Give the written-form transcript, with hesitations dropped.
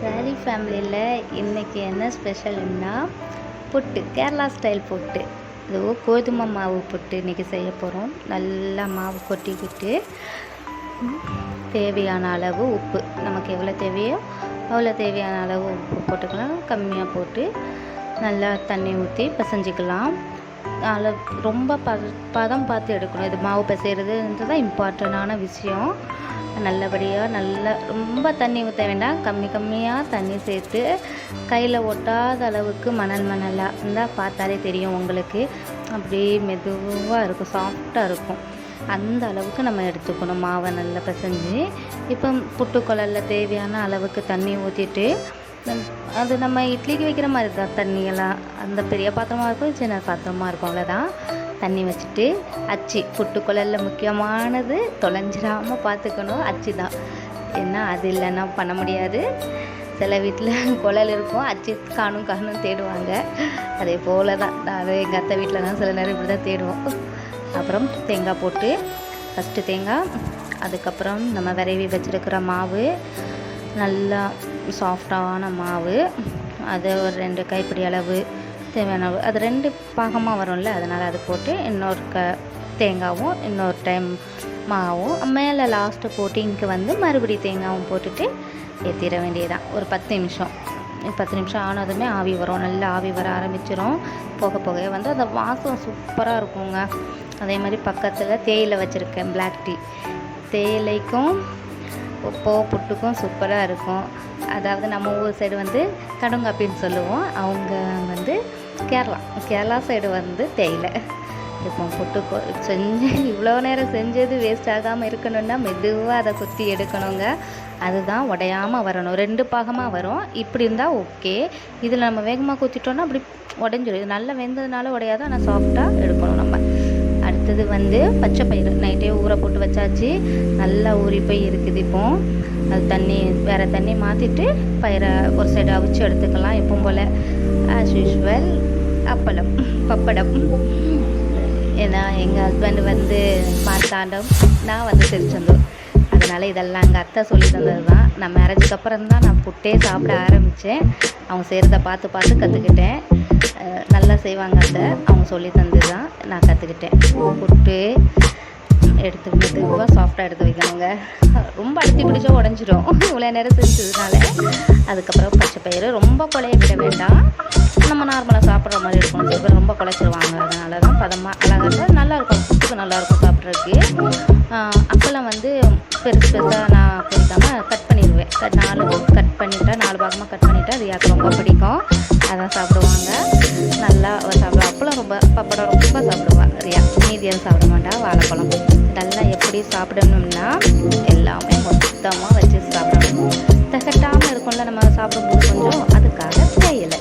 Sorry ஃபேமிலியில் இன்றைக்கி என்ன ஸ்பெஷல்னா புட்டு, கேரளா ஸ்டைல் புட்டு. இது கோதுமை மாவு புட்டு இன்றைக்கி செய்ய போகிறோம். நல்லா மாவு கொட்டிக்கிட்டு தேவையான அளவு உப்பு, நமக்கு எவ்வளோ தேவையோ அவ்வளோ தேவையான அளவு உப்பு போட்டுக்கலாம். கம்மியாக போட்டு நல்லா தண்ணி ஊற்றி பிசைஞ்சிக்கலாம். ரொம்ப பதம் பார்த்து எடுக்கணும். இது மாவு பிசைகிறதுன்றது தான் இம்பார்ட்டண்டான விஷயம். நல்லபடியாக ரொம்ப தண்ணி ஊற்ற வேண்டாம், கம்மியாக தண்ணி சேர்த்து கையில் ஒட்டாத அளவுக்கு மணலாக இருந்தால் பார்த்தாலே தெரியும் உங்களுக்கு. அப்படியே மெதுவாக இருக்கும், சாஃப்டாக இருக்கும். அந்த அளவுக்கு நம்ம எடுத்துக்கணும் மாவை நல்லா பிசைஞ்சு. இப்போ புட்டுக்குழலில் தேவையான அளவுக்கு தண்ணி ஊற்றிட்டு, அது நம்ம இட்லிக்கு வைக்கிற மாதிரி தான் தண்ணியெல்லாம். அந்த பெரிய பாத்திரமாக இருக்கும், சின்ன பாத்திரமாக இருக்கும், அவ்வளோதான். தண்ணி வச்சுட்டு அச்சு, புட்டுக்குழலில் முக்கியமானது தொலைஞ்சிடாமல் பார்த்துக்கணும் அச்சு தான். ஏன்னா அது இல்லைன்னா பண்ண முடியாது. சில வீட்டில் குழல் இருக்கும், அச்சு காணும் தேடுவாங்க. அதே போல் தான் நான் எங்கள் அத்தை வீட்டில் தான் சில நேரம் இப்படி தான் தேடுவோம். அப்புறம் தேங்காய் போட்டு, ஃபஸ்ட்டு தேங்காய், அதுக்கப்புறம் நம்ம விரைவி வச்சுருக்கிற மாவு, நல்லா சாஃப்டான மாவு, அது ஒரு 2 கைப்பிடி அளவு தேவையான அளவு, அது 2 பாகமாக வரும்ல, அதனால் அது போட்டு இன்னொரு தேங்காயும் இன்னொரு டைம் மாவும் மேலே லாஸ்ட்டு போட்டு இங்கே வந்து மறுபடியும் தேங்காயும் போட்டுட்டு ஏற்றிட வேண்டியதான். ஒரு 10 நிமிஷம் ஆனதுமே ஆவி வரும், நல்லா ஆவி வர ஆரம்பிச்சிடும். போக வந்து அந்த வாசம் சூப்பராக இருக்குங்க. அதே மாதிரி பக்கத்தில் தேயிலை வச்சுருக்கேன், பிளாக் டீ. தேயிலைக்கும் புட்டுக்கும் சூப்பராக இருக்கும். அதாவது நம்ம ஊர் சைடு வந்து கடுங்காப்பின்னு சொல்லுவோம், அவங்க வந்து கேரளா சைடு வந்து தேயிலை. இப்போ புட்டு செஞ்சு இவ்வளோ நேரம் செஞ்சது வேஸ்ட் ஆகாமல் இருக்கணும்னா மெதுவாக அதை குத்தி எடுக்கணுங்க. அதுதான் உடையாமல் வரணும், 2 பாகமாக வரும். இப்படி இருந்தால் ஓகே. இதில் நம்ம வேகமாக குத்திட்டோன்னா அப்படி உடஞ்சிடும். இது நல்லா வெந்ததுனால உடையாது, ஆனால் சாஃப்டாக எடுக்கணும் நம்ம. அடுத்தது வந்து பச்சை பயிறு நைட்டே ஊற போட்டு வச்சாச்சு, நல்லா ஊறி போய் இருக்குது. இப்போ அது வேறு தண்ணி மாற்றிட்டு பயிரை ஒரு சைடு அவிச்சு எடுத்துக்கலாம். எப்பவும் போல் ஆஸ் யூஷுவல் பப்படம். ஏன்னா எங்கள் ஹஸ்பண்ட் வந்து மார்த்தாண்டம், நான் வந்து திருச்செந்தூர். அதனால் இதெல்லாம் எங்கள் அத்தை சொல்லி தந்தது தான். நான் மேரேஜுக்கு அப்புறம் தான் நான் புட்டே சாப்பிட ஆரம்பித்தேன். அவங்க செய்கிறத பார்த்து கற்றுக்கிட்டேன். நல்லா செய்வாங்க அத்தை, அவங்க சொல்லி தந்து தான் நான் கற்றுக்கிட்டேன். புட்டு எடுத்து மெதுவாக சாஃப்டாக எடுத்து வைக்கணுங்க. ரொம்ப அழுத்தி பிடிச்சா உடஞ்சிடும் இவ்வளோ நேரம் செஞ்சதுனால. அதுக்கப்புறம் பச்சை பயிறு ரொம்ப குழைய விட வேண்டாம், நம்ம நார்மலாக சாப்பிட்ற மாதிரி இருக்கணும். சில பேர் ரொம்ப குழைச்சிருவாங்க, அதனால தான் பதமாக அழகாக நல்லாயிருக்கும், புட்டுக்கு நல்லாயிருக்கும் சாப்பிட்றதுக்கு. அப்போல்லாம் வந்து பெருசாக நான் பிடிக்காமல் கட் பண்ணிடுவேன். 4 பாகமாக கட் பண்ணிவிட்டு அது யாருக்கு ரொம்ப பிடிக்கும், அதான் சாப்பிடுவாங்க. நல்லா சாப்பிடுவா. அப்போல்லாம் பப்படம் ரொம்ப சாப்பிடுவாள் ரியா. மீதியாக சாப்பிட மாட்டா. வாழைப்பழம் இதெல்லாம் எப்படி சாப்பிடணும்னா எல்லாமே மொத்தமாக வச்சு சாப்பிடணும். தகட்டாமல் இருக்கும்ல நம்ம சாப்பிடும்போது கொஞ்சம், அதுக்காக தேயிலை